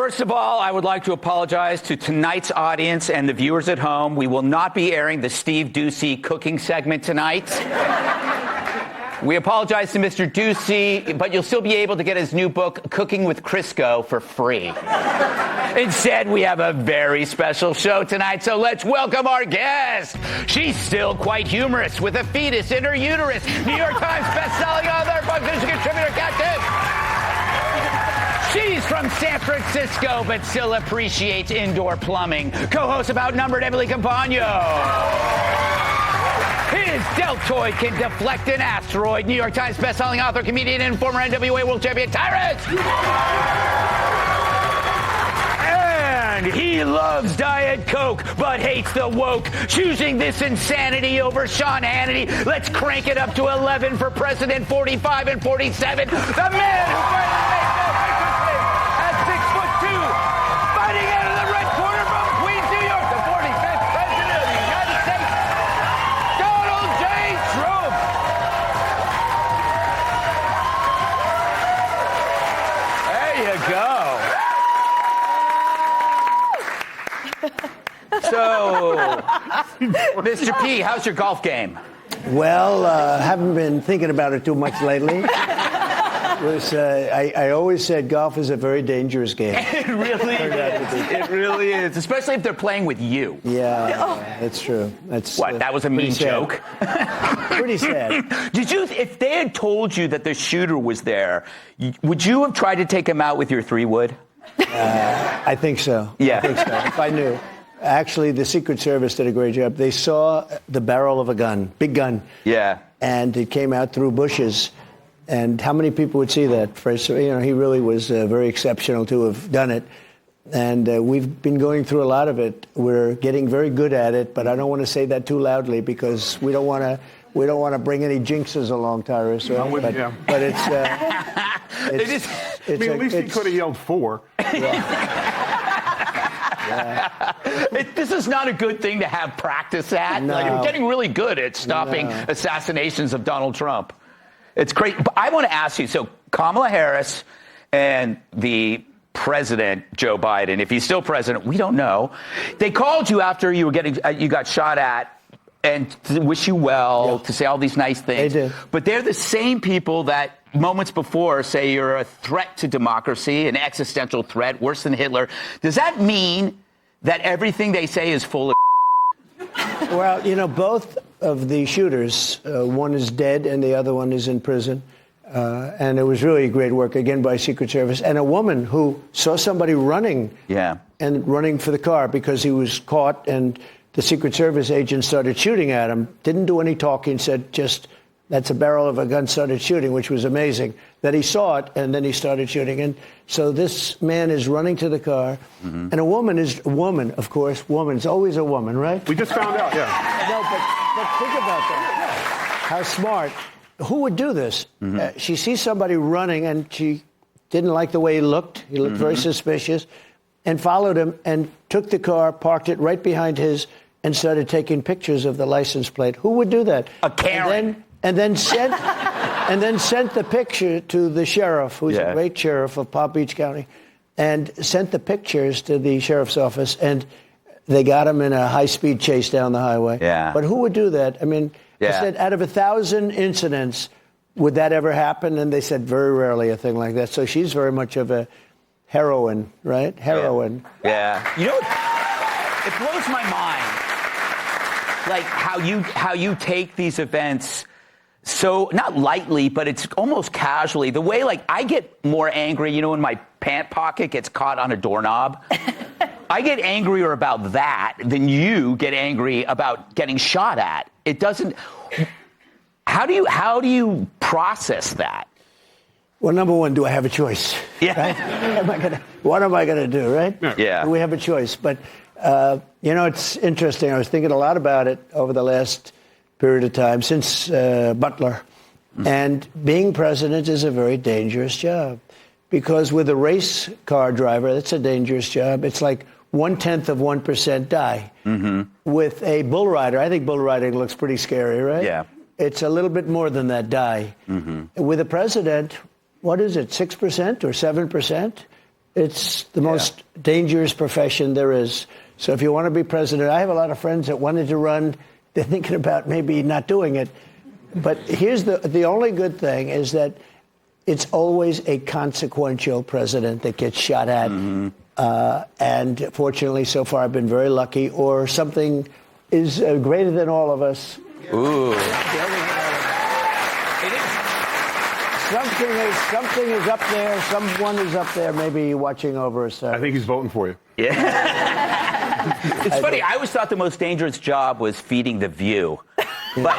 First of all, I would like to apologize to tonight's audience and the viewers at home. We will not be airing the Steve Doocy cooking segment tonight. We apologize to Mr. Doocy, but you'll still be able to get his new book, Cooking with Crisco, for free. Instead, we have a very special show tonight, so let's welcome our guest. She's still quite humorous with a fetus in her uterus. New York Times best-selling author, Buckner's contributor, Captain. She's from San Francisco, but still appreciates indoor plumbing. Co-host of Outnumbered, Emily Campagno. His deltoid can deflect an asteroid. New York Times best-selling author, comedian, and former NWA world champion, Tyrus. And he loves Diet Coke, but hates the woke, choosing this insanity over Sean Hannity. Let's crank it up to 11 for President 45 and 47. The man who finally made no at 6'2", fighting out of the red corner from Queens, New York, the 45th President of the United States, Donald J. Trump. There you go. So, Mr. P, how's your golf game? Well, haven't been thinking about it too much lately. I always said golf is a very dangerous game. It really is. It really is, especially if they're playing with you. Yeah, that's true. That's what? That was a mean joke. Pretty sad. Did you? If they had told you that the shooter was there, would you have tried to take him out with your 3-wood? I think so. Yeah. I think so. If I knew. Actually, the Secret Service did a great job. They saw the barrel of a gun, big gun. Yeah. And it came out through bushes. And how many people would see that? First, he really was very exceptional to have done it. And we've been going through a lot of it. We're getting very good at it, but I don't want to say that too loudly because we don't want to bring any jinxes along, Tyrus. Right? But it's at least he could have yelled 4. Yeah. This is not a good thing to have practice at. No. Like, we're getting really good at stopping assassinations of Donald Trump. It's great. But I want to ask you, so Kamala Harris and the president, Joe Biden, if he's still president, we don't know. They called you after you got shot at and to wish you well, to say all these nice things. They did. But they're the same people that moments before say you're a threat to democracy, an existential threat, worse than Hitler. Does that mean that everything they say is full of Well, both of the shooters, one is dead and the other one is in prison. And it was really great work, again, by Secret Service. And a woman who saw somebody running and running for the car because he was caught and the Secret Service agent started shooting at him, didn't do any talking, said just, that's a barrel of a gun, started shooting, which was amazing. That he saw it, and then he started shooting. And so this man is running to the car, and a woman, of course, woman's always a woman, right? We just found out, No, but think about that. How smart. Who would do this? She sees somebody running, and she didn't like the way he looked. He looked very suspicious, and followed him and took the car, parked it right behind his, and started taking pictures of the license plate. Who would do that? A Karen. And then sent the picture to the sheriff, who's a great sheriff of Palm Beach County, and sent the pictures to the sheriff's office, and they got him in a high-speed chase down the highway. Yeah. But who would do that? I mean, I said, out of 1,000 incidents, would that ever happen? And they said, very rarely a thing like that. So she's very much of a heroine, right? Heroine. Yeah. It blows my mind, like how you take these events so, not lightly, but it's almost casually. The way, like, I get more angry, when my pant pocket gets caught on a doorknob. I get angrier about that than you get angry about getting shot at. It doesn't. How do you process that? Well, number one, do I have a choice? Yeah. Right? What am I gonna do? Right? Yeah. Do we have a choice? But it's interesting. I was thinking a lot about it over the last period of time since Butler, and being president is a very dangerous job because with a race car driver, that's a dangerous job. It's like 0.1% die. With a bull rider, I think bull riding looks pretty scary, right? Yeah. It's a little bit more than that die. With a president, what is it, 6% or 7%? It's the most dangerous profession there is. So if you want to be president, I have a lot of friends that wanted to run. They're thinking about maybe not doing it. But here's the only good thing is that it's always a consequential president that gets shot at. And fortunately, so far, I've been very lucky. Or something is greater than all of us. Ooh. Something is up there. Someone is up there, maybe watching over us. I think he's voting for you. Yeah. It's funny. I always thought the most dangerous job was feeding The View. But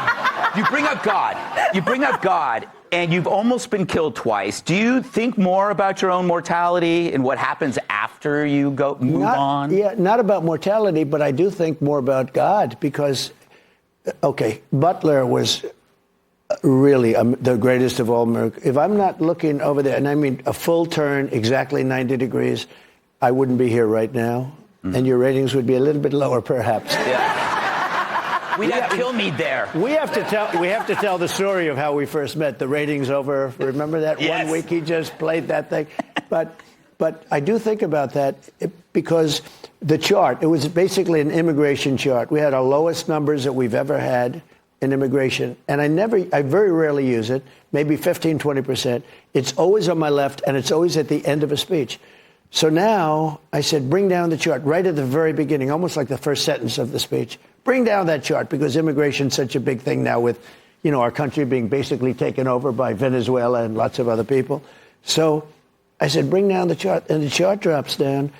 you bring up God. And you've almost been killed twice. Do you think more about your own mortality and what happens after you move on? Yeah, not about mortality, but I do think more about God because, Butler was really the greatest of all miracles. If I'm not looking over there, and I mean a full turn, exactly 90 degrees, I wouldn't be here right now, and your ratings would be a little bit lower, perhaps. Yeah. We'd have Kilmeade there. We have to tell the story of how we first met. The ratings over. Remember that Yes. 1 week he just played that thing. But I do think about that because the chart. It was basically an immigration chart. We had our lowest numbers that we've ever had in immigration, and I very rarely use it. Maybe 15-20%. It's always on my left, and it's always at the end of a speech. So now I said, bring down the chart right at the very beginning, almost like the first sentence of the speech. Bring down that chart because immigration's such a big thing now with, our country being basically taken over by Venezuela and lots of other people. So I said, bring down the chart. And the chart drops down.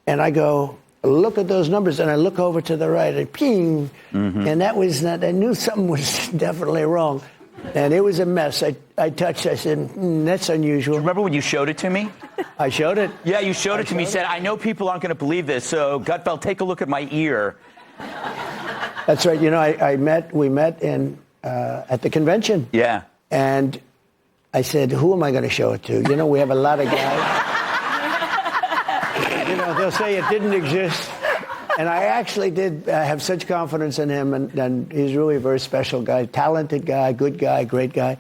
And I go, look at those numbers. And I look over to the right and ping. And that was not, I knew something was definitely wrong. And it was a mess. I touched, I said, that's unusual. Remember when you showed it to me? I showed it. Yeah, you showed it to me. You said, I know people aren't going to believe this. So Gutfeld, take a look at my ear. That's right. We met at the convention. Yeah. And I said, who am I going to show it to? We have a lot of guys. They'll say it didn't exist. And I actually did have such confidence in him. And he's really a very special guy, talented guy, good guy, great guy.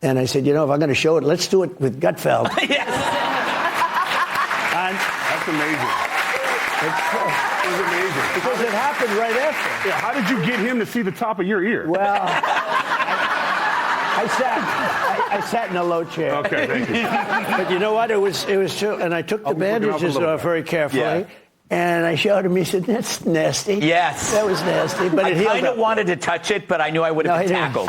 And I said, if I'm going to show it, let's do it with Gutfeld. Yes. That's amazing. It was amazing. Because it happened right after. Yeah, how did you get him to see the top of your ear? Well, I sat in a low chair. Okay, thank you. But you know what? It was true. And I took the bandages off very carefully. Yeah. And I showed him. He said, "That's nasty." Yes, that was nasty. But I kind of wanted to touch it, but I knew I would have been tackled.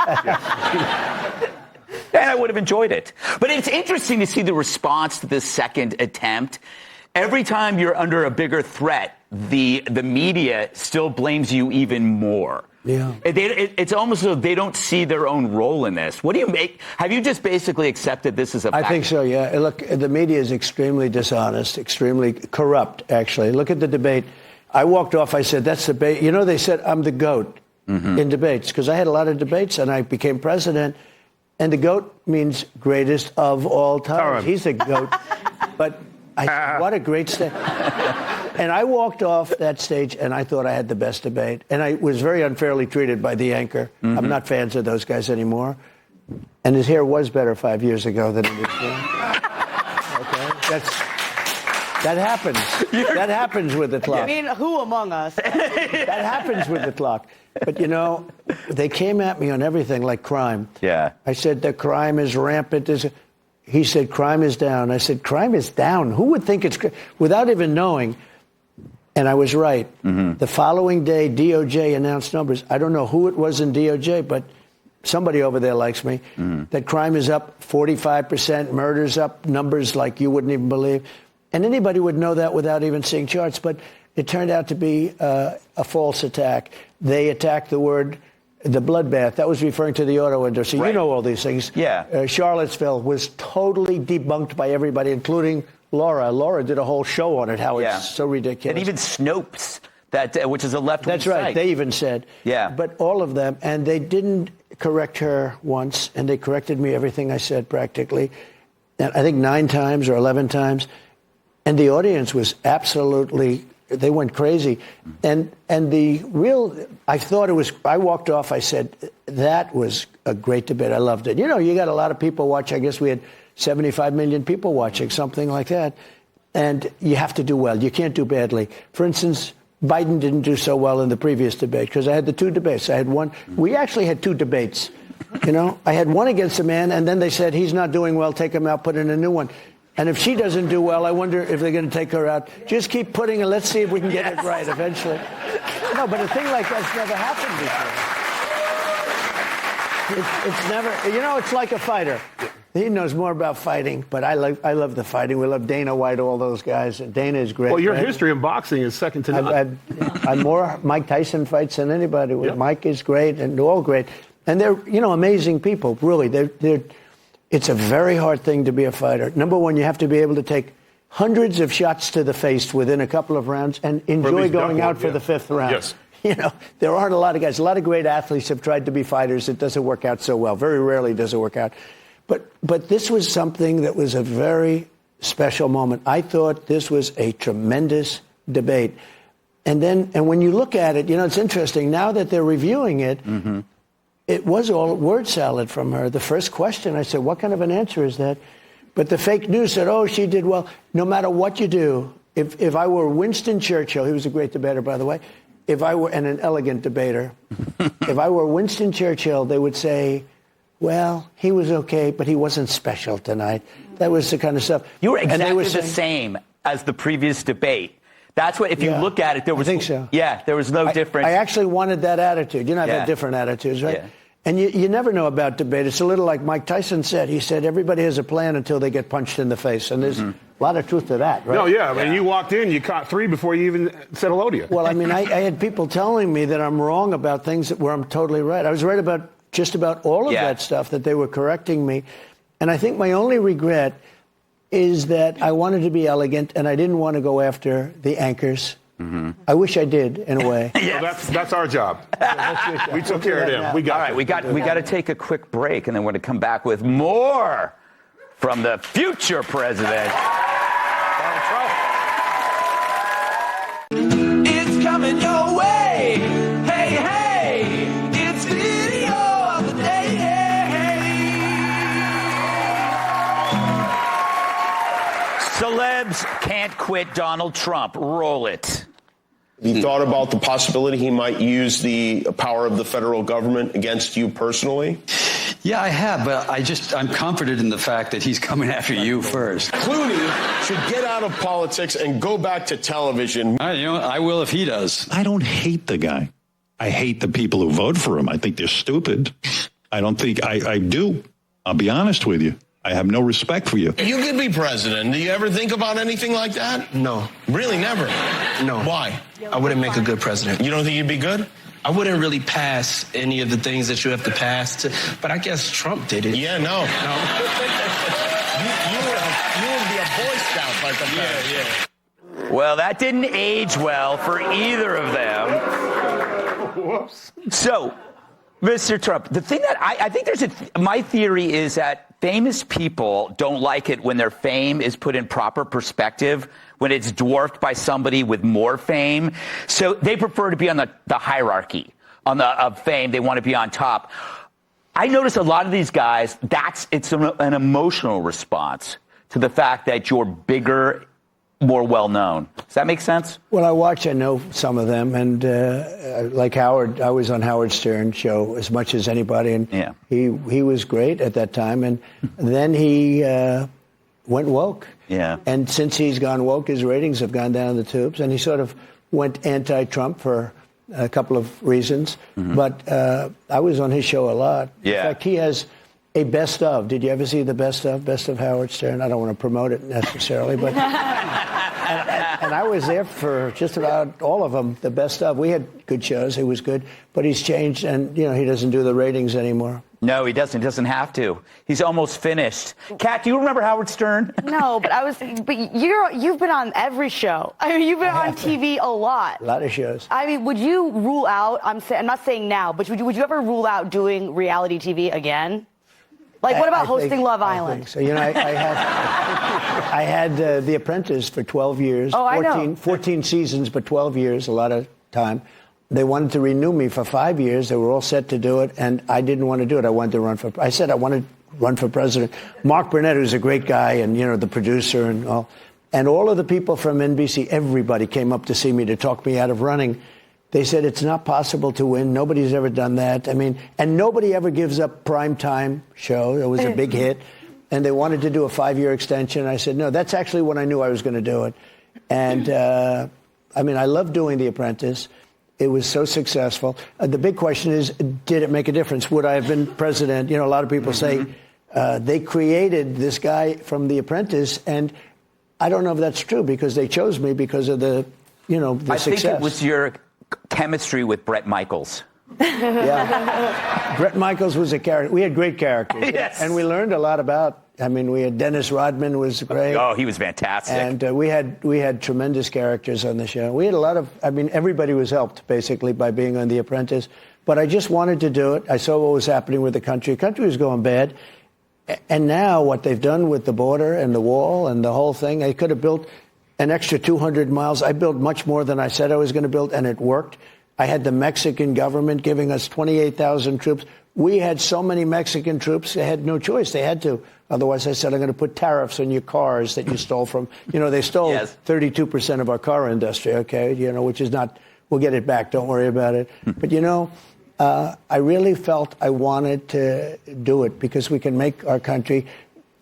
And I would have enjoyed it. But it's interesting to see the response to this second attempt. Every time you're under a bigger threat, the media still blames you even more. Yeah. It's almost as though they don't see their own role in this. What do you make? Have you just basically accepted this as a fact? I think so, yeah. Look, the media is extremely dishonest, extremely corrupt, actually. Look at the debate. I walked off, I said, that's debate. They said I'm the GOAT in debates because I had a lot of debates and I became president. And the GOAT means greatest of all time. He's a GOAT. But I said, what a great stage. And I walked off that stage, and I thought I had the best debate. And I was very unfairly treated by the anchor. I'm not fans of those guys anymore. And his hair was better 5 years ago than it is now. Okay? That happens. That happens with the clock. I mean, who among us? That happens with the clock. But, they came at me on everything like crime. Yeah. I said, the crime is rampant. He said, crime is down. I said, crime is down? Who would think it's... Without even knowing... And I was right. The following day, DOJ announced numbers. I don't know who it was in DOJ, but somebody over there likes me. That crime is up 45%, murders up, numbers like you wouldn't even believe. And anybody would know that without even seeing charts. But it turned out to be a false attack. They attacked the bloodbath. That was referring to the auto industry. Right. You know all these things. Yeah. Charlottesville was totally debunked by everybody, including Laura. Laura did a whole show on it, how it's so ridiculous. And even Snopes, which is a left-wing That's right. site. They even said. Yeah. But all of them, and they didn't correct her once, and they corrected me everything I said practically. And I think 9 times or 11 times. And the audience was absolutely, they went crazy. And the real, I walked off, I said, that was a great debate. I loved it. You got a lot of people watch. I guess we had 75 million people watching, something like that. and you have to do well. You can't do badly. For instance, Biden didn't do so well in the previous debate because I had the 2 debates. I had one. We actually had 2 debates. I had one against a man, and then they said, he's not doing well, take him out, put in a new one. And if she doesn't do well, I wonder if they're going to take her out. Just keep putting her. Let's see if we can get it right eventually. No, but a thing like that's never happened before. It's never, it's like a fighter. He knows more about fighting, but I love the fighting. We love Dana White, all those guys. Dana is great. Well, your right? history in boxing is second to none. I'm more Mike Tyson fights than anybody. Yep. Mike is great, and they're all great. And they're, amazing people, really. It's a very hard thing to be a fighter. Number one, you have to be able to take hundreds of shots to the face within a couple of rounds and enjoy going out for the 5th round. Yes. There aren't a lot of guys. A lot of great athletes have tried to be fighters. It doesn't work out so well. Very rarely does it work out. But this was something that was a very special moment. I thought this was a tremendous debate. And when you look at it, it's interesting. Now that they're reviewing it, it was all word salad from her. The first question, I said, what kind of an answer is that? But the fake news said, oh, she did well. No matter what you do, if I were Winston Churchill, he was a great debater, by the way, and an elegant debater, if I were Winston Churchill, they would say, well, he was okay, but he wasn't special tonight. That was the kind of stuff. You were exactly the same as the previous debate. That's what, if you look at it, there was... I think so. Yeah, there was no difference. I actually wanted that attitude. I've had different attitudes, right? Yeah. And you never know about debate. It's a little like Mike Tyson said. He said, everybody has a plan until they get punched in the face. And there's a lot of truth to that, right? No, I mean, you walked in, you caught 3 before you even said hello to you. Well, I mean, I had people telling me that I'm wrong about things where I'm totally right. I was right about just about all of that stuff, that they were correcting me. And I think my only regret is that I wanted to be elegant and I didn't want to go after the anchors. I wish I did, in a way. Yes. Well, that's our job. We took care of them. We got All right, we got to take a quick break, and then we're going to come back with more from the future president, Donald Trump. It's coming your way. Hey, hey, it's video of the day. Celebs can't quit Donald Trump. Roll it. Have you thought about the possibility he might use the power of the federal government against you personally? Yeah, I have, but I'm confident in the fact that he's coming after you first. Clooney should get out of politics and go back to television. I will if he does. I don't hate the guy. I hate the people who vote for him. I think they're stupid. I don't think I do. I'll be honest with you. I have no respect for you. You could be president. Do you ever think about anything like that? No. Really, never? No. Why? I wouldn't make a good president. You don't think you'd be good? I wouldn't really pass any of the things that you have to pass to, but I guess Trump did it. Yeah, no. you would be a Boy Scout like a man. Yeah. Well, that didn't age well for either of them. Whoops. So, Mr. Trump, the thing that I think my theory is that famous people don't like it when their fame is put in proper perspective, when it's dwarfed by somebody with more fame. So they prefer to be on the hierarchy of fame. They want to be on top. I notice a lot of these guys, it's an emotional response to the fact that you're bigger, more well-known. Does that make sense? Well, I know some of them, and like Howard, I was on Howard Stern's show as much as anybody, and he was great at that time, and then he went woke. Yeah. And since he's gone woke, his ratings have gone down the tubes, and he sort of went anti-Trump for a couple of reasons, but I was on his show a lot. Yeah. In fact, he has a best of. Did you ever see the best of Howard Stern? I don't want to promote it necessarily, but and I was there for just about all of them, the best of. We had good shows. He was good, but he's changed, and he doesn't do the ratings anymore. No, he doesn't. He doesn't have to. He's almost finished. Kat, do you remember Howard Stern? No, but you've been on every show. I mean, you've been on TV a lot. A lot of shows. I mean, would you rule out? I'm not saying now, but would you ever rule out doing reality TV again? Like, what about hosting Love Island? So, I had The Apprentice for 12 years. Oh, I know. 14 seasons, but 12 years, a lot of time. They wanted to renew me for 5 years. They were all set to do it, and I didn't want to do it. I wanted to run for president. Mark Burnett, who's a great guy, and, the producer and all, And all of the people from NBC, everybody came up to see me to talk me out of running. They said, it's not possible to win. Nobody's ever done that. I mean, and nobody ever gives up primetime show. It was a big hit. And they wanted to do a 5-year extension. I said, no, that's actually when I knew I was going to do it. And, I mean, I love doing The Apprentice. It was so successful. The big question is, did it make a difference? Would I have been president? You know, a lot of people say they created this guy from The Apprentice. And I don't know if that's true because they chose me because of the, you know, the success. I think it was your chemistry with Bret Michaels. Yeah. Bret Michaels was a character. We had great characters. Yes. And we learned a lot about, I mean, we had Dennis Rodman was great. Oh, he was fantastic. And we had tremendous characters on the show. We had a lot of, I mean, everybody was helped basically by being on The Apprentice. But I just wanted to do it. I saw what was happening with the country. The country was going bad. And now what they've done with the border and the wall and the whole thing, I could have built an extra 200 miles. I built much more than I said I was going to build, and it worked. I had the Mexican government giving us 28,000 troops. We had so many Mexican troops, they had no choice. They had to. Otherwise, I said, I'm going to put tariffs on your cars that you stole from. You know, they stole 32% of our car industry, okay, you know, which is not, we'll get it back. Don't worry about it. But, you know, I really felt I wanted to do it because we can make our country.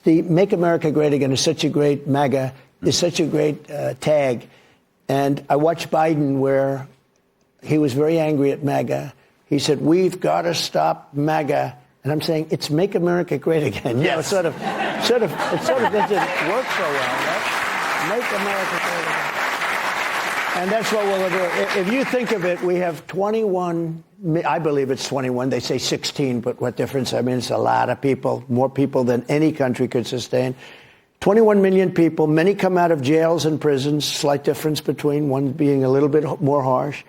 The Make America Great Again is such a great MAGA, is such a great tag. And I watched Biden where he was very angry at MAGA. He said, we've got to stop MAGA. And I'm saying, it's Make America Great Again. You know, it sort of doesn't work so well, right? Make America Great Again. And that's what we'll do. If you think of it, we have 21, I believe it's 21. They say 16, but what difference? I mean, it's a lot of people, more people than any country could sustain. 21 million people, many come out of jails and prisons, slight difference between one being a little bit more harsh.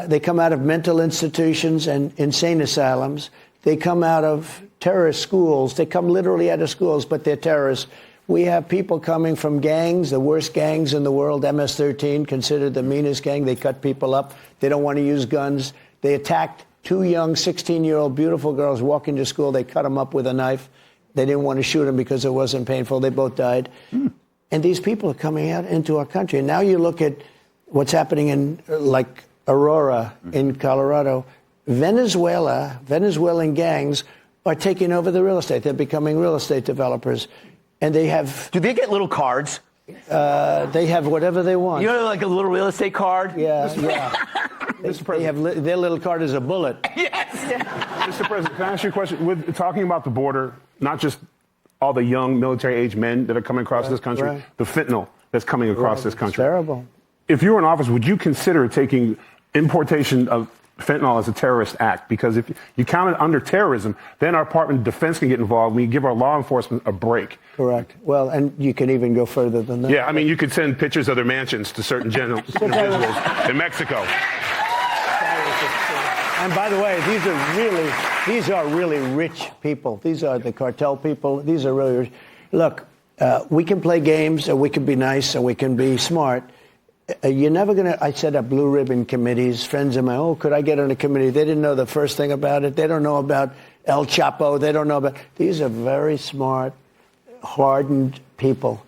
They come out of mental institutions and insane asylums. They come out of terrorist schools. They come literally out of schools, but they're terrorists. We have people coming from gangs, the worst gangs in the world, MS-13, considered the meanest gang. They cut people up. They don't want to use guns. They attacked 2 young 16-year-old beautiful girls walking to school. They cut them up with a knife. They didn't want to shoot them because it wasn't painful. They both died. And these people are coming out into our country. And now you look at what's happening in, like, Aurora in Colorado. Venezuelan gangs are taking over the real estate. They're becoming real estate developers. And they have... Do they get little cards? They have whatever they want. You know, like a little real estate card? Yeah, yeah. Mr. President. Their little card is a bullet. Yes. Mr. President, can I ask you a question? With talking about the border, not just all the young military-age men that are coming across this country, the fentanyl that's coming across this country. It's terrible. If you were in office, would you consider taking importation of fentanyl as a terrorist act? Because if you count it under terrorism, then our Department of Defense can get involved. We give our law enforcement a break. Correct. Well, and you can even go further than that. Yeah, I mean, you could send pictures of their mansions to certain individuals in Mexico. And by the way, these are really rich people. These are the cartel people. These are really rich. Look, we can play games, and we can be nice, and we can be smart. You're never going to, I set up blue ribbon committees. Friends of mine, could I get on a committee? They didn't know the first thing about it. They don't know about El Chapo. They don't know about, these are very smart, hardened people.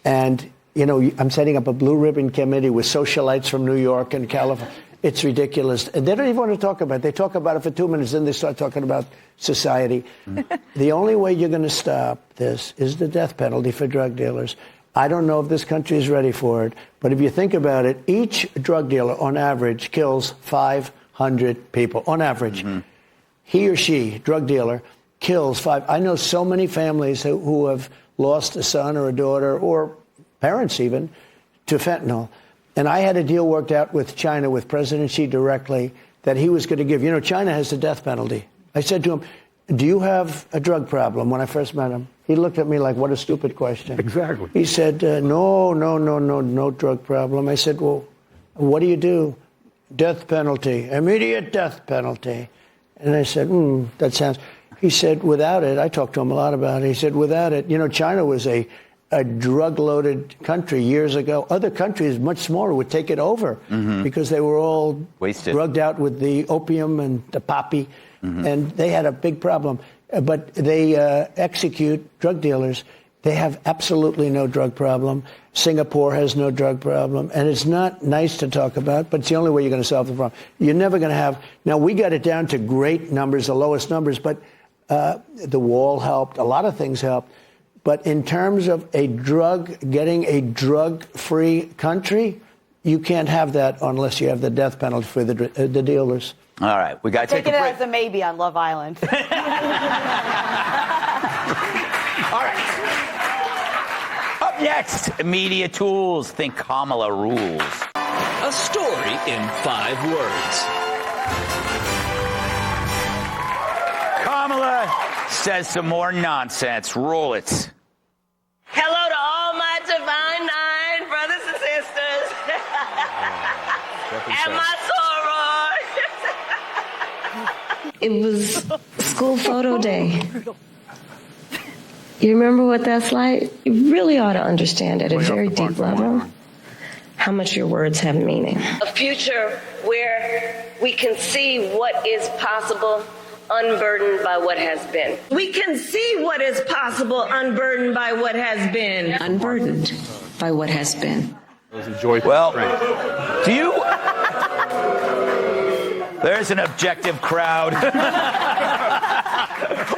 And, you know, I'm setting up a blue ribbon committee with socialites from New York and California. It's ridiculous. And they don't even want to talk about it. They talk about it for 2 minutes, then they start talking about society. The only way you're going to stop this is the death penalty for drug dealers. I don't know if this country is ready for it, but if you think about it, each drug dealer on average kills 500 people, on average. He or she, drug dealer, kills 5. I know so many families who have lost a son or a daughter, or parents even, to fentanyl. And I had a deal worked out with China, with President Xi directly, that he was going to give. You know, China has the death penalty. I said to him, do you have a drug problem? When I first met him, he looked at me like, what a stupid question. Exactly. He said, no drug problem. I said, well, what do you do? Death penalty, immediate death penalty. And I said, that sounds... He said, without it, I talked to him a lot about it. He said, without it, you know, China was a drug-loaded country years ago. Other countries, much smaller, would take it over because they were all wasted, drugged out with the opium and the poppy, and they had a big problem. But they execute drug dealers. They have absolutely no drug problem. Singapore has no drug problem. And it's not nice to talk about, but it's the only way you're going to solve the problem. You're never going to have... Now, we got it down to great numbers, the lowest numbers, but the wall helped. A lot of things helped. But in terms of getting a drug-free country, you can't have that unless you have the death penalty for the dealers. All right, we got to take a break. Take it as a maybe on Love Island. All right. Up next, media tools. Think Kamala rules. A story in 5 words. Kamala says some more nonsense. Roll it. Hello to all my divine 9 brothers and sisters. And my sorors. It was school photo day. You remember what that's like? You really ought to understand at a very deep level how much your words have meaning. A future where we can see what is possible, unburdened by what has been. We can see what is possible, unburdened by what has been. Unburdened by what has been. Well, do you... There's an objective crowd.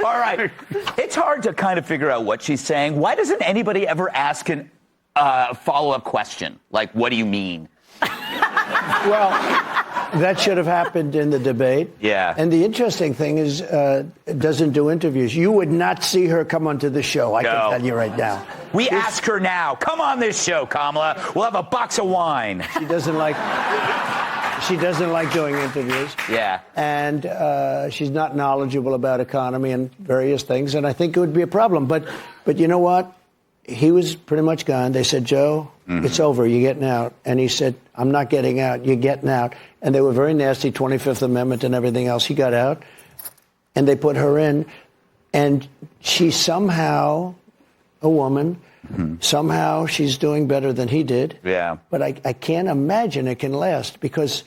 All right. It's hard to kind of figure out what she's saying. Why doesn't anybody ever ask a follow-up question? Like, what do you mean? Well, that should have happened in the debate. Yeah. And the interesting thing is, doesn't do interviews. You would not see her come onto the show, I can tell you right now. We ask her now. Come on this show, Kamala. We'll have a box of wine. She doesn't like doing interviews. Yeah. And she's not knowledgeable about economy and various things, and I think it would be a problem. But you know what? He was pretty much gone. They said, Joe, it's over. You're getting out. And he said, I'm not getting out. You're getting out. And they were very nasty, 25th Amendment and everything else. He got out, and they put her in. And she's somehow a woman. Somehow she's doing better than he did. Yeah. But I can't imagine it can last because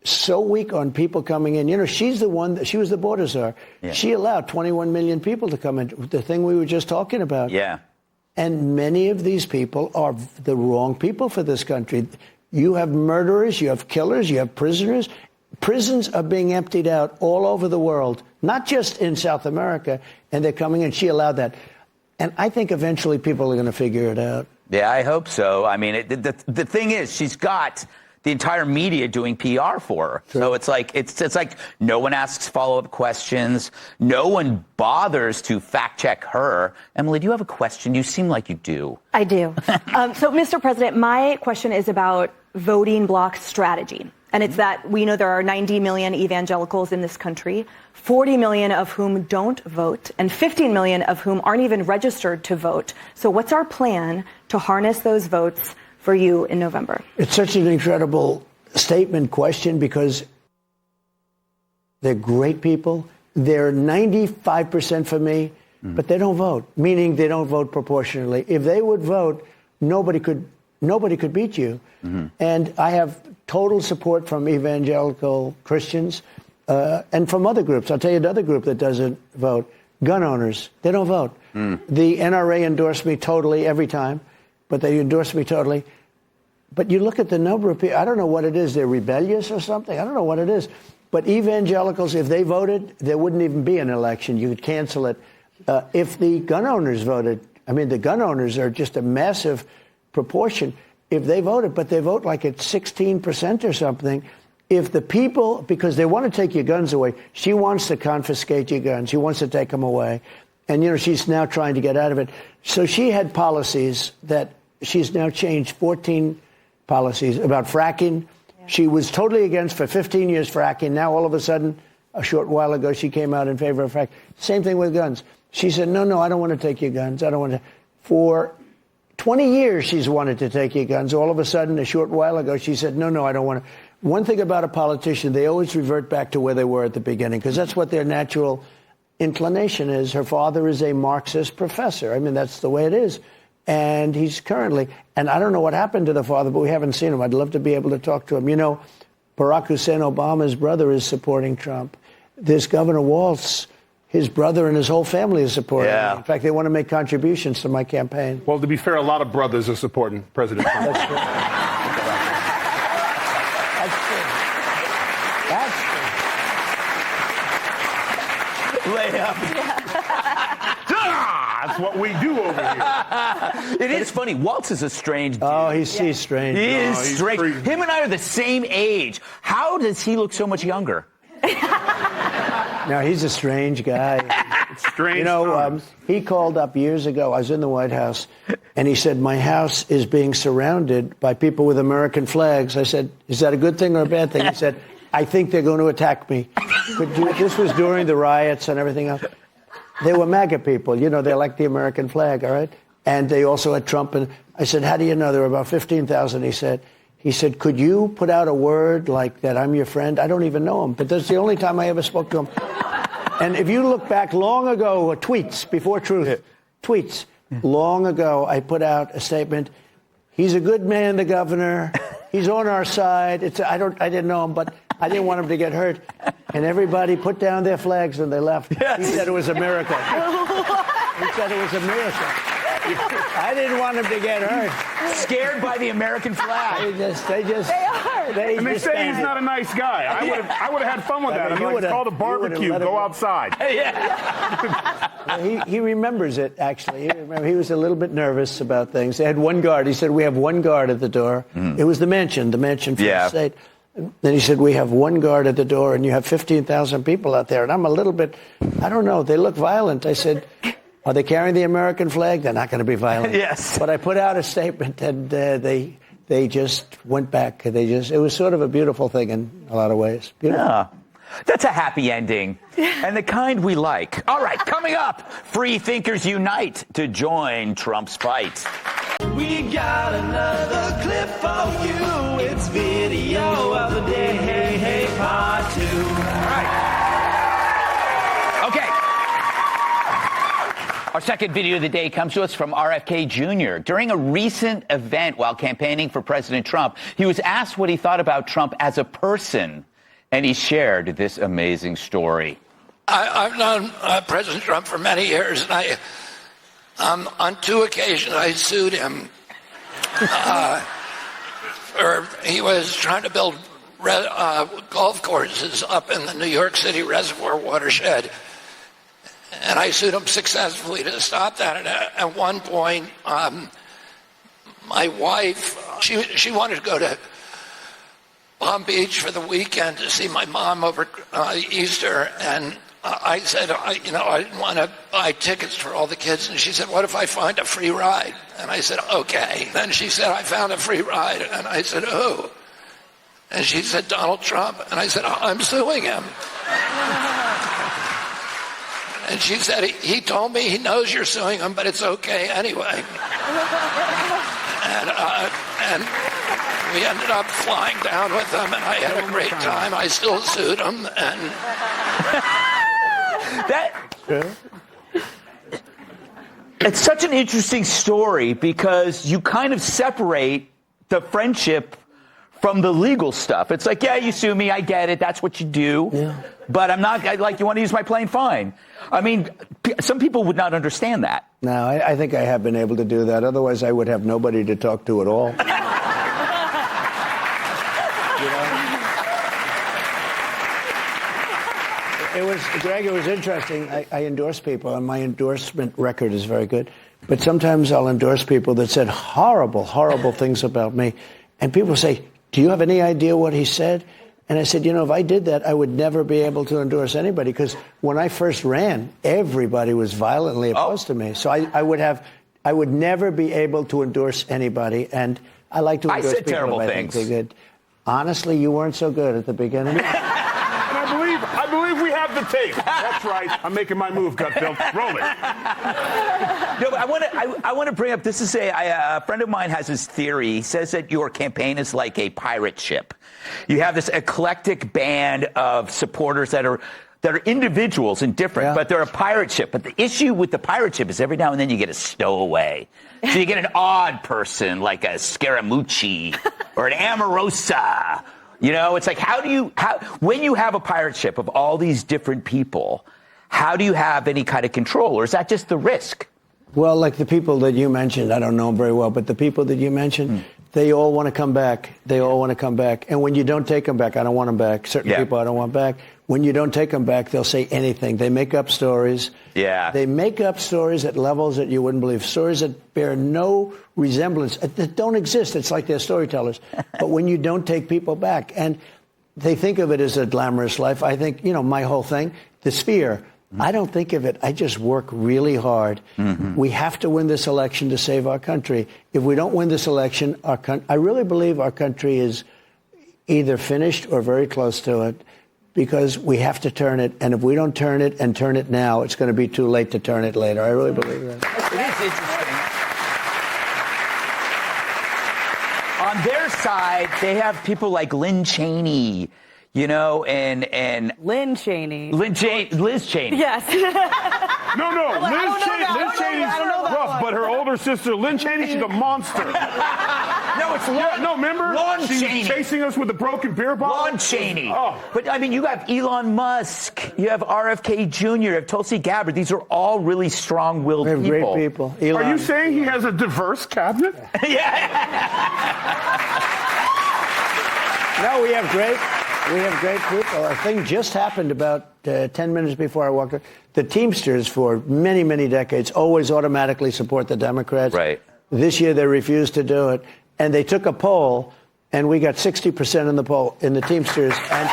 so weak on people coming in. You know, she's the one, she was the border czar. Yeah. She allowed 21 million people to come in, the thing we were just talking about. Yeah. And many of these people are the wrong people for this country. You have murderers, you have killers, you have prisoners. Prisons are being emptied out all over the world, not just in South America, and they're coming in. She allowed that. And I think eventually people are going to figure it out. Yeah, I hope so. I mean, the thing is, she's got the entire media doing PR for her. True. So it's like no one asks follow-up questions. No one bothers to fact-check her. Emily, do you have a question? You seem like you do. I do. So, Mr. President, my question is about voting bloc strategy. And it's that we know there are 90 million evangelicals in this country, 40 million of whom don't vote, and 15 million of whom aren't even registered to vote. So what's our plan to harness those votes for you in November? It's such an incredible statement question because they're great people. They're 95% for me, but they don't vote, meaning they don't vote proportionally. If they would vote, nobody could beat you. And I have total support from evangelical Christians and from other groups. I'll tell you another group that doesn't vote. Gun owners. They don't vote. The NRA endorsed me totally every time, but they endorse me totally. But you look at the number of people, I don't know what it is. They're rebellious or something. I don't know what it is. But evangelicals, if they voted, there wouldn't even be an election. You could cancel it. If the gun owners voted, I mean, the gun owners are just a massive proportion. If they voted, but they vote like at 16% or something, if the people, because they want to take your guns away, she wants to confiscate your guns. She wants to take them away. And, you know, she's now trying to get out of it. So she had policies that she's now changed 14 policies about fracking. Yeah. She was totally against for 15 years fracking. Now, all of a sudden, a short while ago, she came out in favor of fracking. Same thing with guns. She said, no, I don't want to take your guns. I don't want to. For 20 years, she's wanted to take your guns. All of a sudden, a short while ago, she said, no, I don't want to. One thing about a politician, they always revert back to where they were at the beginning, because that's what their natural inclination is. Her father is a Marxist professor. I mean, that's the way it is. And he's currently, and I don't know what happened to the father, but we haven't seen him. I'd love to be able to talk to him. You know, Barack Hussein Obama's brother is supporting Trump. There's Governor Walz his brother and his whole family is supporting Yeah. me. In fact, they want to make contributions to my campaign. Well, to be fair, a lot of brothers are supporting President Trump. That's true. That's true. Lay up. That's what we do over here. It is funny. Walz is a strange dude. Oh, he's strange. He is he's strange. crazy. Him and I are the same age. How does he look so much younger? No, he's a strange guy. Strange. You know, he called up years ago. I was in the White House, and he said, my house is being surrounded by people with American flags. I said, is that a good thing or a bad thing? He said, I think they're going to attack me. This was during the riots and everything else. They were MAGA people. You know, they like the American flag, all right? And they also had Trump. And I said, how do you know? There were about 15,000, he said, could you put out a word like that I'm your friend? I don't even know him, but that's the only time I ever spoke to him. And if you look back long ago, tweets, before Truth, tweets, long ago, I put out a statement. He's a good man, the governor. He's on our side. I didn't know him, but I didn't want him to get hurt. And everybody put down their flags and they left. Yes. He said it was a miracle. He said it was a miracle. I didn't want him to get hurt. Scared by the American flag. They are. They say he's not a nice guy. I would have had fun with that. I'm like, it's called a barbecue. Go outside. Yeah. He remembers it, actually. He was a little bit nervous about things. They had one guard. He said, we have one guard at the door. It was the mansion for the state. Then he said, we have one guard at the door, and you have 15,000 people out there. And I'm a little bit, I don't know, they look violent. I said, are they carrying the American flag? They're not going to be violent. Yes. But I put out a statement, and they just went back. It was sort of a beautiful thing in a lot of ways. Beautiful. Yeah. That's a happy ending, and the kind we like. All right, coming up, free thinkers unite to join Trump's fight. We got another clip for you. It's video of the day. Hey, part 2. All right. Okay. Our second video of the day comes to us from RFK Jr. During a recent event while campaigning for President Trump, he was asked what he thought about Trump as a person, and he shared this amazing story. I've known President Trump for many years, and on 2 occasions I sued him. He was trying to build golf courses up in the New York City reservoir watershed, and I sued him successfully to stop that. And at one point, my wife, she wanted to go to Palm Beach for the weekend to see my mom over Easter, and I said, I didn't want to buy tickets for all the kids. And she said, what if I find a free ride? And I said, okay. Then she said, I found a free ride. And I said, who? And she said, Donald Trump. And I said, I'm suing him. And she said, he told me he knows you're suing him, but it's okay anyway. And we ended up flying down with him, and I had a great time. I still sued him, and... It's such an interesting story because you kind of separate the friendship from the legal stuff. It's like, yeah, you sue me, I get it, that's what you do. Yeah. But I'm not, like, you want to use my plane, fine. I mean, some people would not understand that. No, I think I have been able to do that. Otherwise, I would have nobody to talk to at all. Greg, it was interesting. I endorse people, and my endorsement record is very good. But sometimes I'll endorse people that said horrible, horrible things about me. And people say, do you have any idea what he said? And I said, if I did that, I would never be able to endorse anybody. Because when I first ran, everybody was violently opposed to me. So I would never be able to endorse anybody. And I like to endorse people. I said terrible things. Good. Honestly, you weren't so good at the beginning. I believe we have the tape. That's right. I'm making my move, Gutfeld. Roll it. No, but I want to bring up, this is a friend of mine has this theory. He says that your campaign is like a pirate ship. You have this eclectic band of supporters that are individuals and different, but they're a pirate ship. But the issue with the pirate ship is every now and then you get a stowaway. So you get an odd person like a Scaramucci or an Amorosa. It's like, when you have a pirate ship of all these different people, how do you have any kind of control? Or is that just the risk? Well, like the people that you mentioned, I don't know them very well, but the people that you mentioned, they all want to come back. They all want to come back. And when you don't take them back, I don't want them back. Certain people I don't want back. When you don't take them back, they'll say anything. They make up stories. Yeah. They make up stories at levels that you wouldn't believe. Stories that bear no resemblance, that don't exist. It's like they're storytellers. But when you don't take people back, and they think of it as a glamorous life, I think, my whole thing, the sphere, I don't think of it. I just work really hard. We have to win this election to save our country. If we don't win this election, I really believe our country is either finished or very close to it, because we have to turn it. And if we don't turn it and turn it now, it's going to be too late to turn it later. I really believe that. It is interesting. On their side, they have people like Lynn Cheney, and Lynn Cheney. Liz Cheney. Yes. No, Liz Cheney's rough, but her older sister, Lynn Cheney, she's a monster. No, it's remember? Lon She's Cheney. chasing us with a broken beer bottle. Lon Cheney. Oh. But, you have Elon Musk. You have RFK Jr. You have Tulsi Gabbard. These are all really strong-willed people. Great people. Elon. Are you saying he has a diverse cabinet? No, we have great people. A thing just happened about 10 minutes before I walked in. The Teamsters, for many, many decades, always automatically support the Democrats. Right. This year, they refused to do it. And they took a poll, and we got 60% in the poll in the Teamsters. And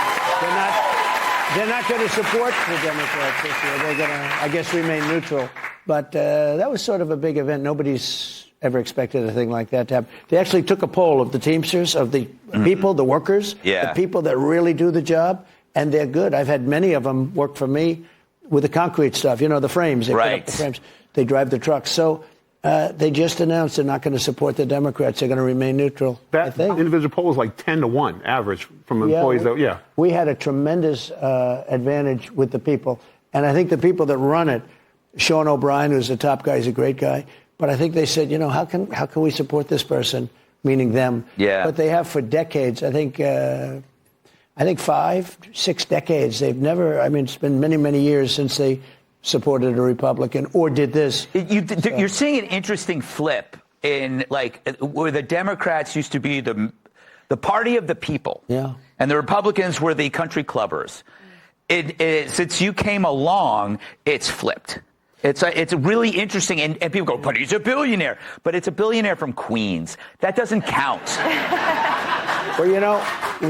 they're not going to support the Democrats this year. They're going to, I guess, remain neutral. But that was sort of a big event. Nobody's ever expected a thing like that to happen. They actually took a poll of the Teamsters, of the people, the workers, the people that really do the job, and they're good. I've had many of them work for me with the concrete stuff, the frames. They put up the frames. They drive the trucks. So they just announced they're not going to support the Democrats. They're going to remain neutral. That individual poll was like 10-1 average from employees. We had a tremendous advantage with the people. And I think the people that run it, Sean O'Brien, who's the top guy, is a great guy. But I think they said, how can we support this person, meaning them? Yeah. But they have for decades. I think 5, 6 decades. They've never. It's been many, many years since they supported a Republican or did this. You're seeing an interesting flip in where the Democrats used to be the party of the people. Yeah. And the Republicans were the country clubbers. Since you came along, it's flipped. It's really interesting, and people go, but he's a billionaire. But it's a billionaire from Queens. That doesn't count. Well,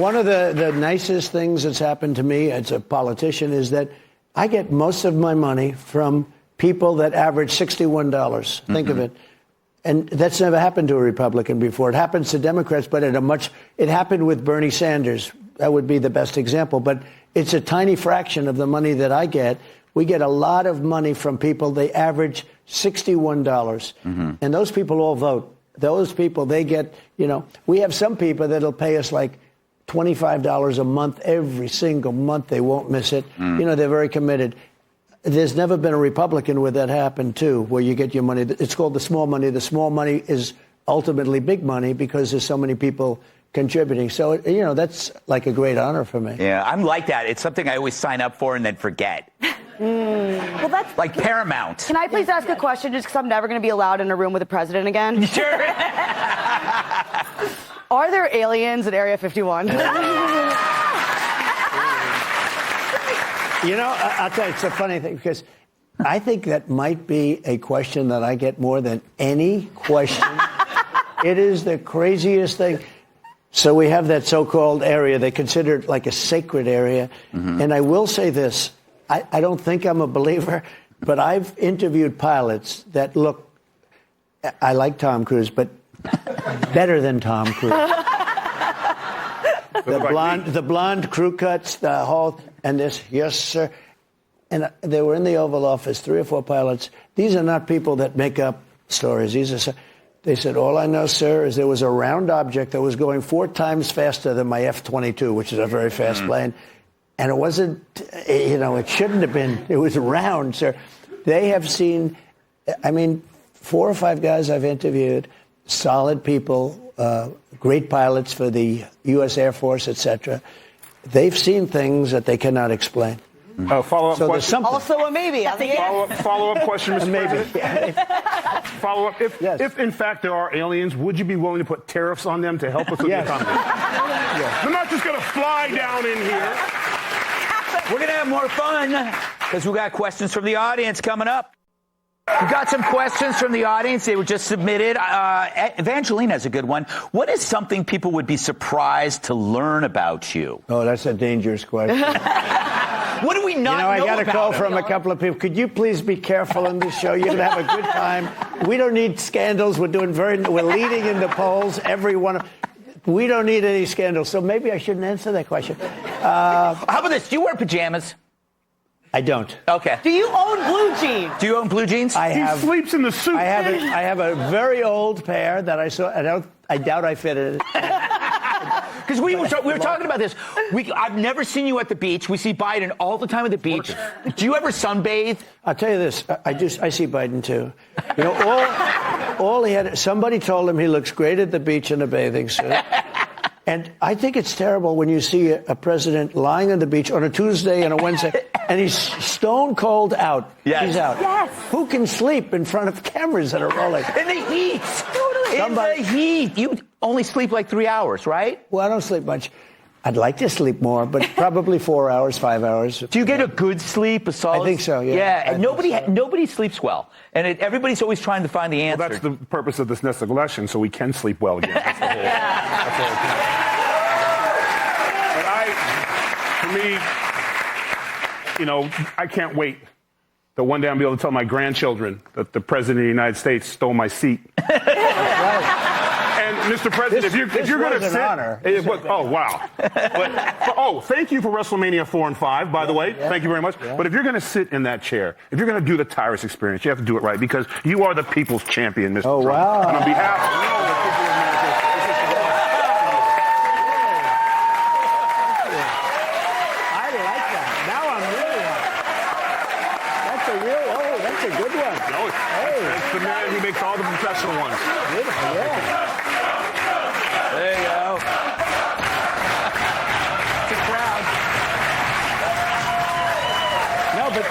one of the nicest things that's happened to me as a politician is that I get most of my money from people that average $61. Think of it. And that's never happened to a Republican before. It happens to Democrats, but it happened with Bernie Sanders. That would be the best example. But it's a tiny fraction of the money that I get. We get a lot of money from people. They average $61. And those people all vote. Those people, they get, we have some people that'll pay us like $25 a month every single month. They won't miss it. They're very committed. There's never been a Republican where that happened, too, where you get your money. It's called the small money. The small money is ultimately big money because there's so many people contributing. So, that's like a great honor for me. Yeah, I'm like that. It's something I always sign up for and then forget. Well, that's like Paramount. Can I please ask a question just because I'm never going to be allowed in a room with the president again? Sure. Are there aliens at Area 51? I'll tell you, it's a funny thing because I think that might be a question that I get more than any question. It is the craziest thing. So we have that so-called area. They consider it like a sacred area. And I will say this. I don't think I'm a believer, but I've interviewed pilots that look, I like Tom Cruise, but better than Tom Cruise. The blonde crew cuts, the whole, and this, yes, sir. And they were in the Oval Office, 3 or 4 pilots. These are not people that make up stories. They said, all I know, sir, is there was a round object that was going 4 times faster than my F-22, which is a very fast plane. And it wasn't, it shouldn't have been. It was round, sir. They have seen, 4 or 5 guys I've interviewed, solid people, great pilots for the U.S. Air Force, etc. They've seen things that they cannot explain. Follow-up So there's question. something. Also a maybe. Follow-up question, Mr. Maybe. President. Follow-up. If in fact there are aliens, would you be willing to put tariffs on them to help us with the economy? They're not just going to fly down in here. We're going to have more fun because we got questions from the audience coming up. We got some questions from the audience. They were just submitted. Evangelina has a good one. What is something people would be surprised to learn about you? Oh, that's a dangerous question. What do we not know I got a about call him? from a couple of people. Could you please be careful in this show? You're going to have a good time. We don't need scandals. We're leading in the polls. We don't need any scandals. So maybe I shouldn't answer that question. How about this? Do you wear pajamas? I don't. Okay. Do you own blue jeans? Do you own blue jeans? He sleeps in the suit. I have a very old pair that I saw. I doubt I fitted it. Because we were talking about this. I've never seen you at the beach. We see Biden all the time at the beach. Do you ever sunbathe? I'll tell you this. I see Biden too. You know, all he had. Somebody told him he looks great at the beach in a bathing suit. And I think it's terrible when you see a president lying on the beach on a Tuesday and a Wednesday, and he's stone cold out. Yes. He's out. Yes. Who can sleep in front of cameras that are rolling? In the heat. Totally. In the heat. You only sleep like 3 hours, right? Well, I don't sleep much. I'd like to sleep more, but probably 4 hours, 5 hours. Do you get a good sleep, a solid? I think so, yeah. Yeah, and nobody sleeps well. And everybody's always trying to find the answer. Well, that's the purpose of this next election, so we can sleep well again. That's the whole. That's the whole thing. For me, I can't wait that one day I'll be able to tell my grandchildren that the President of the United States stole my seat. And Mr. President, if you're going to sit, honor. Oh wow! Thank you for WrestleMania 4 and 5, by the way. Yeah. Thank you very much. Yeah. But if you're going to sit in that chair, if you're going to do the Tyrus experience, you have to do it right because you are the people's champion, Mr. Oh Trump. wow! And on behalf of that's a good one. No, that's the man who makes all the professional ones. Beautiful, yeah. There you go. It's a crowd. No, but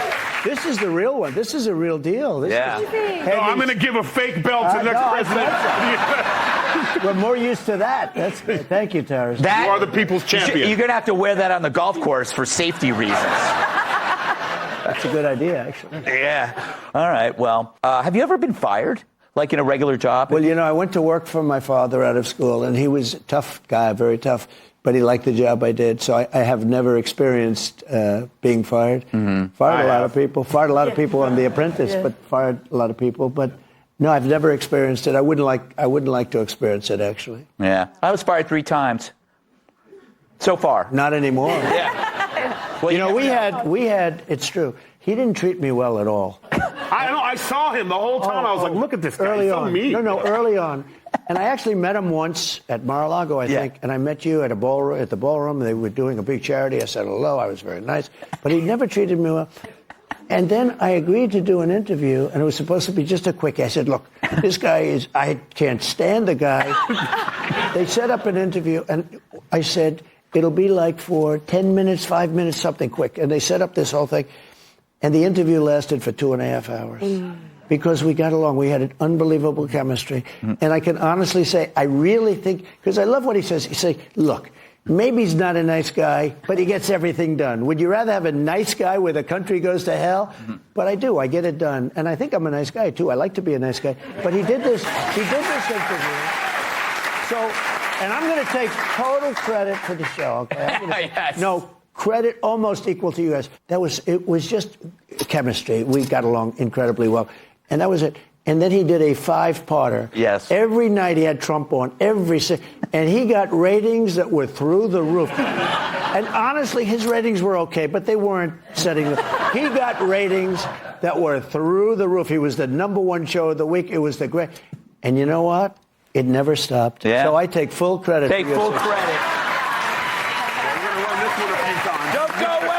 this is the real one. This is a real deal. I'm going to give a fake belt to the next president. We're more used to that. That's good. Thank you, Tyrus. You are the people's champion. You're going to have to wear that on the golf course for safety reasons. That's a good idea, actually. Yeah. All right. Well, have you ever been fired, like in a regular job? Well, I went to work for my father out of school, and he was a tough guy, very tough, but he liked the job I did. So I have never experienced being fired. Mm-hmm. Fired a lot of people on The Apprentice, but fired a lot of people. But no, I've never experienced it. I wouldn't like to experience it, actually. Yeah. I was fired 3 times. So far. Not anymore. Yeah. Well, we had, it's true. He didn't treat me well at all. I know. I saw him the whole time. I was like, look at this guy. Early He's so on. mean. No, early on. And I actually met him once at Mar-a-Lago, I think. And I met you at the ballroom. They were doing a big charity. I said hello. I was very nice. But he never treated me well. And then I agreed to do an interview, and it was supposed to be just a quick. I said, look, this guy I can't stand the guy. They set up an interview, and I said, it'll be like for 10 minutes, 5 minutes, something quick. And they set up this whole thing. And the interview lasted for 2.5 hours. Because we got along. We had an unbelievable chemistry. And I can honestly say, I really think, because I love what he says. He says, look, maybe he's not a nice guy, but he gets everything done. Would you rather have a nice guy where the country goes to hell? But I do. I get it done. And I think I'm a nice guy, too. I like to be a nice guy. But he did this interview. So, and I'm going to take total credit for the show, okay? Yes. No, credit almost equal to you guys. It was just chemistry. We got along incredibly well. And that was it. And then he did a 5-parter. Yes. Every night he had Trump on, and he got ratings that were through the roof. And honestly, his ratings were okay, but they weren't setting he got ratings that were through the roof. He was the #1 show of the week. It was the great. And you know what? It never stopped. Yeah. So I take full credit. Take full credit. We're going to run this one a few times. Don't go away.